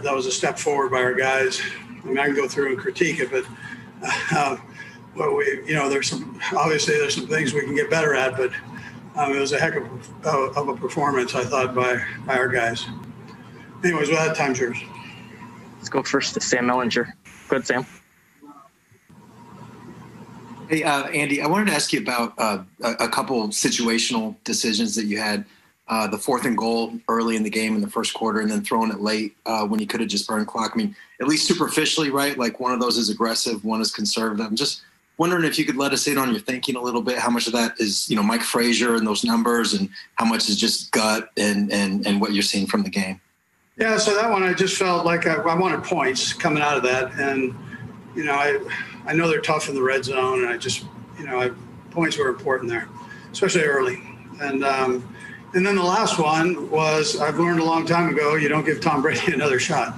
that was a step forward by our guys. I mean, I can go through and critique it, but there's some things we can get better at, but it was a heck of a performance, I thought, by our guys. Anyways, with that, time's yours. Let's go first to Sam Mellinger. Go ahead, Sam. Hey, Andy, I wanted to ask you about a couple situational decisions that you had. The 4th and goal early in the game in the first quarter, and then throwing it late when you could have just burned clock. I mean, at least superficially, right? Like one of those is aggressive, one is conservative. I'm just wondering if you could let us in on your thinking a little bit. How much of that is, Mike Frazier and those numbers, and how much is just gut and what you're seeing from the game? Yeah, so that one I just felt like I wanted points coming out of that, and I know they're tough in the red zone, and I just points were important there, especially early, and then the last one was I've learned a long time ago you don't give Tom Brady another shot,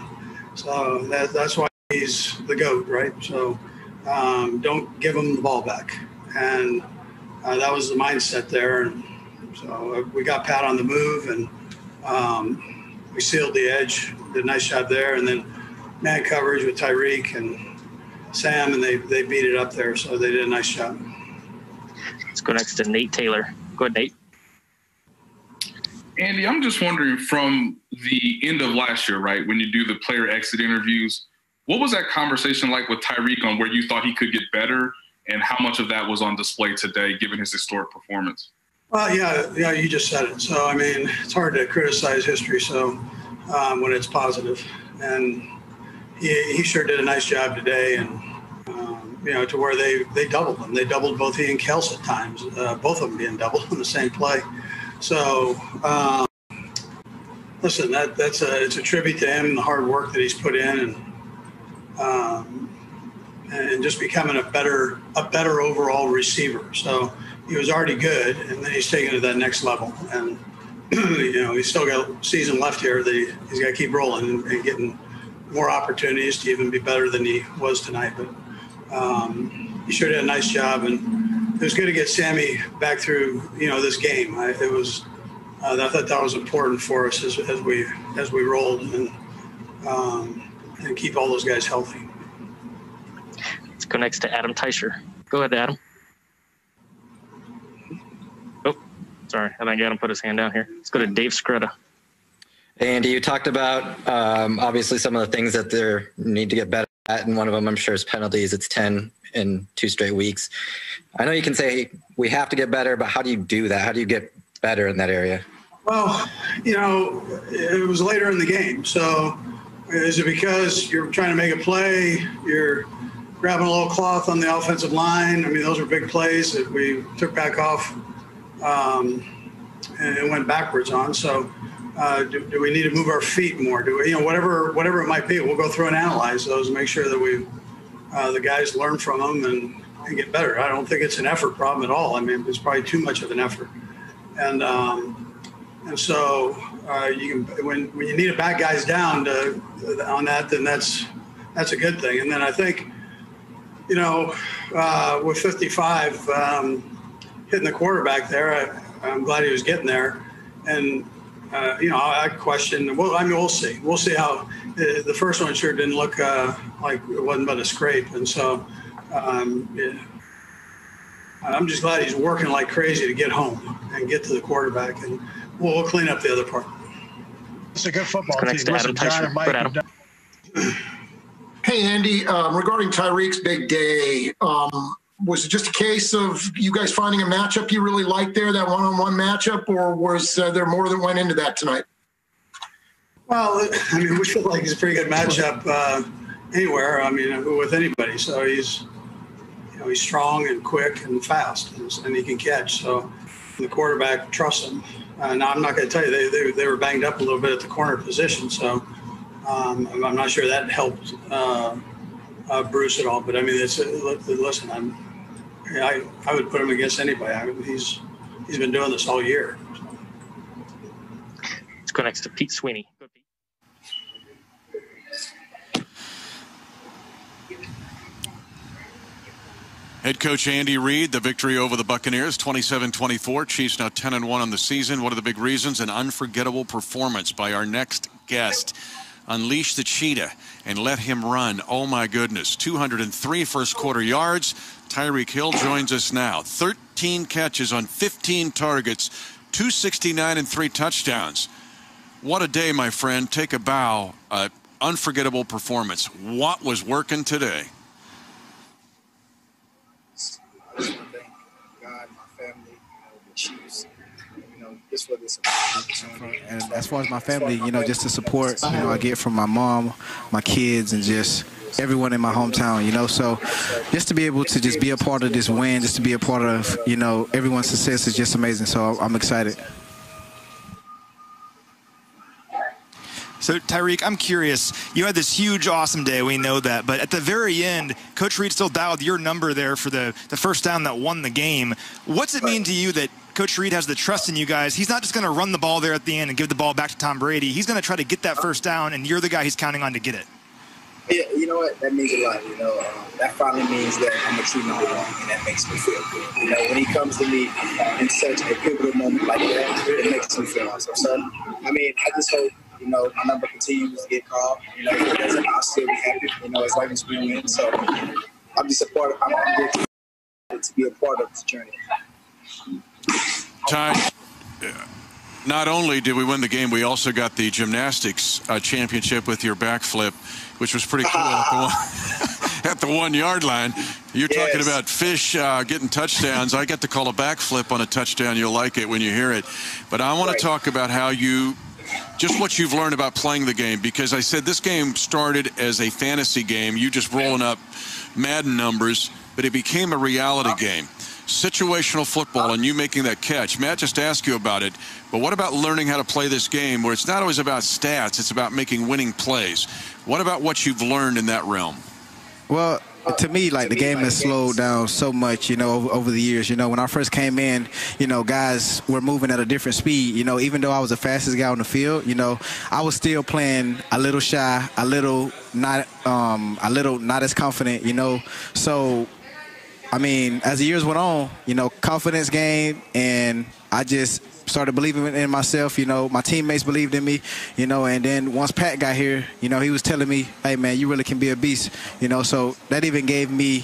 so that's why he's the GOAT, right? So don't give him the ball back, and that was the mindset there, and so we got Pat on the move, and we sealed the edge, did a nice job there, and then man coverage with Tyreek and Sam, and they beat it up there, so they did a nice job. Let's go next to Nate Taylor. Go ahead, Nate. Andy, I'm just wondering, from the end of last year, right, when you do the player exit interviews, what was that conversation like with Tyreek on where you thought he could get better, and how much of that was on display today given his historic performance? Well, yeah, you just said it. So, I mean, it's hard to criticize history when it's positive. And he sure did a nice job today, and, to where they doubled him. They doubled both he and Kels at times, both of them being doubled in the same play. So, listen, it's a tribute to him and the hard work that he's put in, and just becoming a better overall receiver. So he was already good, and then he's taken it to that next level. And he's still got a season left here that he's got to keep rolling and getting more opportunities to even be better than he was tonight. But he sure did a nice job, and it was good to get Sammy back through this game. I thought that was important for us as we rolled and keep all those guys healthy. Let's go next to Adam Teicher. Go ahead, Adam. Oh, sorry, I think Adam put his hand down here. Let's go to Dave Scretta. Hey, Andy, you talked about obviously some of the things that they need to get better at, and one of them, I'm sure, is penalties. It's 10 in 2 straight weeks. I know you can say we have to get better, but how do you do that? How do you get better in that area? Well, it was later in the game. So is it because you're trying to make a play, you're grabbing a little cloth on the offensive line? I mean, those are big plays that we took back off and went backwards on. So do we need to move our feet more? Do we, whatever it might be, we'll go through and analyze those and make sure that the guys learn from them and get better. I don't think it's an effort problem at all. I mean, it's probably too much of an effort. And so you can, when you need to back guys down on that, then that's a good thing. And then I think, with 55 hitting the quarterback there, I'm glad he was getting there. And I question. Well, I mean, we'll see. We'll see how the first one sure didn't look like it wasn't but a scrape. And so, I'm just glad he's working like crazy to get home and get to the quarterback, and we'll clean up the other part. It's a good football team. Listen, John and Mike. Hey, Andy, regarding Tyreek's big day, was it just a case of you guys finding a matchup you really liked there, that one-on-one matchup, or was there more that went into that tonight? Well, I mean, we feel like he's a pretty good matchup anywhere. I mean, with anybody. So he's strong and quick and fast, and he can catch. So the quarterback trusts him. Now, I'm not going to tell you, they were banged up a little bit at the corner position, so I'm not sure that helped Bruce at all. But I mean, listen, I would put him against anybody. I mean, he's been doing this all year. So. Let's go next to Pete Sweeney. Go, Pete. Head coach Andy Reid, the victory over the Buccaneers, 27-24. Chiefs now 10-1 on the season. One of the big reasons, an unforgettable performance by our next guest. unleash the cheetah and let him run. Oh, my goodness. 203 first-quarter yards. Tyreek Hill joins us now. 13 catches on 15 targets, 269 and 3 touchdowns. What a day, my friend. Take a bow. Unforgettable performance. What was working today? I just want to thank God, my family, the Chiefs, just for this opportunity. And as far as my family, just the support, I get from my mom, my kids, and just everyone in my hometown, so just to be able to just be a part of this win, just to be a part of, everyone's success is just amazing. So I'm excited. So, Tyreek, I'm curious. You had this huge, awesome day. We know that. But at the very end, Coach Reid still dialed your number there for the first down that won the game. What's it mean to you that Coach Reid has the trust in you guys? He's not just going to run the ball there at the end and give the ball back to Tom Brady. He's going to try to get that first down, and you're the guy he's counting on to get it. Yeah, you know what? That means a lot. That finally means that I'm a true number one, and that makes me feel good. When he comes to me in such a pivotal moment like that, it makes me feel awesome. So, I just hope, my number continues to get called. If it doesn't, I'll still be happy, as long as we win. So, I'm just a part of, I'm here to be a part of this journey. Ty, not only did we win the game, we also got the gymnastics championship with your backflip, which was pretty cool at the 1 yard line. You're talking about fish getting touchdowns. I get to call a backflip on a touchdown. You'll like it when you hear it. But I want to talk about how just what you've learned about playing the game, because I said this game started as a fantasy game, you just rolling up Madden numbers, but it became a reality game. Situational football and you making that catch. Matt just asked you about it, but what about learning how to play this game where it's not always about stats, it's about making winning plays? What about what you've learned in that realm? Well, to me, the game has slowed down so much, over the years. When I first came in, guys were moving at a different speed. Even though I was the fastest guy on the field, I was still playing a little shy, a little not as confident, So, as the years went on, confidence gained, and I just started believing in myself. My teammates believed in me, and then once Pat got here, he was telling me, hey, man, you really can be a beast, so that even gave me,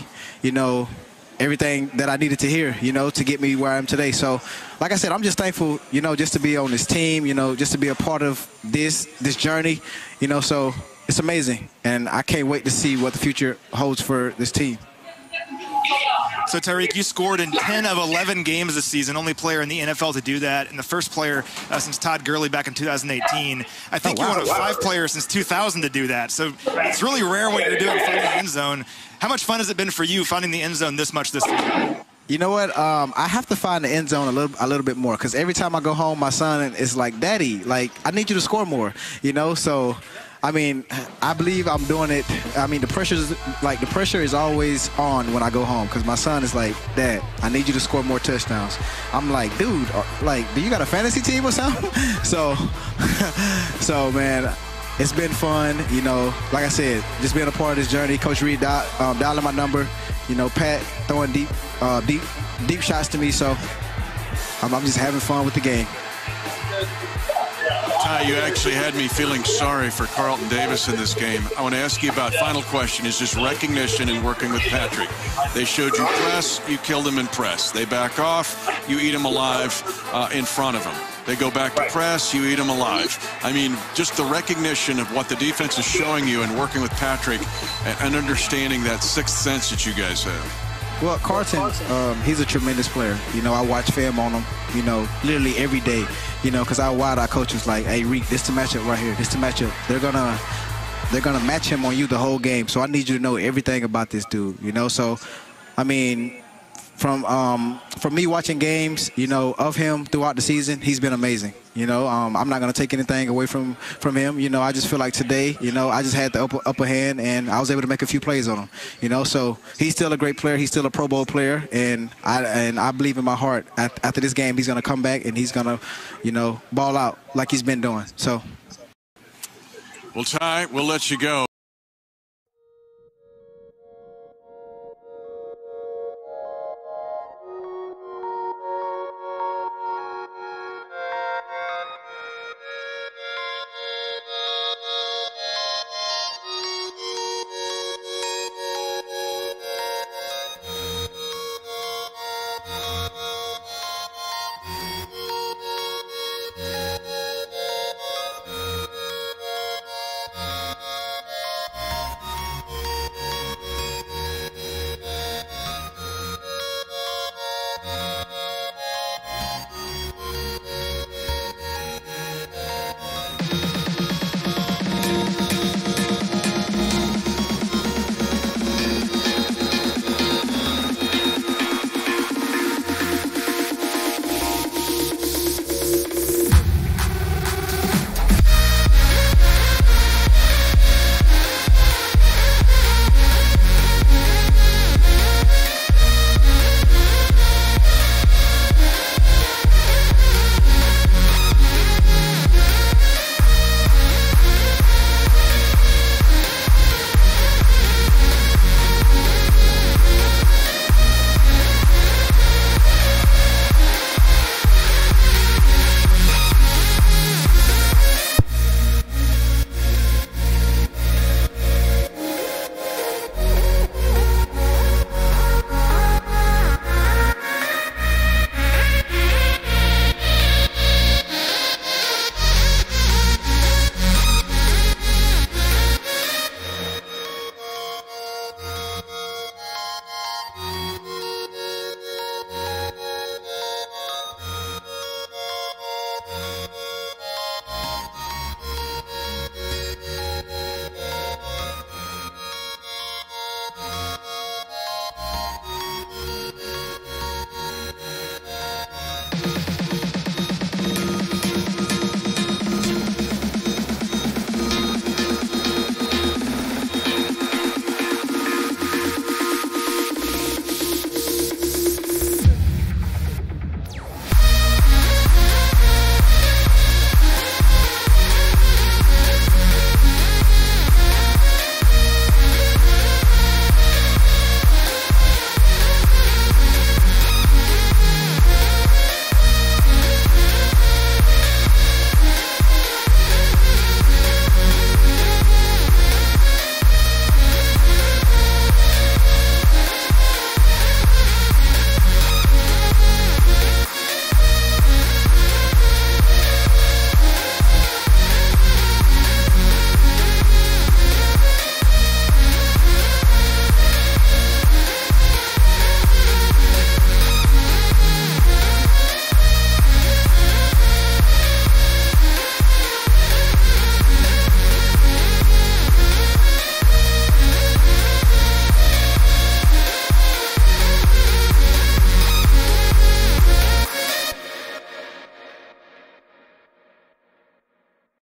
everything that I needed to hear, to get me where I am today. So, like I said, I'm just thankful, just to be on this team, just to be a part of this journey, so it's amazing, and I can't wait to see what the future holds for this team. So, Tyreek, you scored in 10 of 11 games this season, only player in the NFL to do that, and the first player since Todd Gurley back in 2018. I think you're one of 5 players since 2000 to do that. So it's really rare what you're doing finding the end zone. How much fun has it been for you finding the end zone this much this season? You know what? I have to find the end zone a little bit more, because every time I go home, my son is like, Daddy, I need you to score more, So, I believe I'm doing it. The pressure is always on when I go home, because my son is like, Dad, I need you to score more touchdowns. I'm like, dude, do you got a fantasy team or something? So, man, it's been fun. Like I said, just being a part of this journey. Coach Reid dialing my number. Pat throwing deep shots to me. So I'm just having fun with the game. Ty, you actually had me feeling sorry for Carlton Davis in this game. I want to ask you about, final question, is just recognition and working with Patrick. They showed you press, you killed him in press. They back off, you eat him alive in front of him. They go back to press, you eat him alive. Just the recognition of what the defense is showing you and working with Patrick and understanding that sixth sense that you guys have. Well, Carlton, he's a tremendous player. I watch film on him, literally every day, because our wide-eye coach was like, hey, Reid, this is the matchup right here. This is the matchup. They're gonna match him on you the whole game. So I need you to know everything about this dude, So, from me watching games, of him throughout the season, he's been amazing. I'm not going to take anything away from him. I just feel like today, I just had the upper hand, and I was able to make a few plays on him. So he's still a great player. He's still a Pro Bowl player, and I believe in my heart after this game he's going to come back and he's going to, ball out like he's been doing. So. Well, Ty, we'll let you go.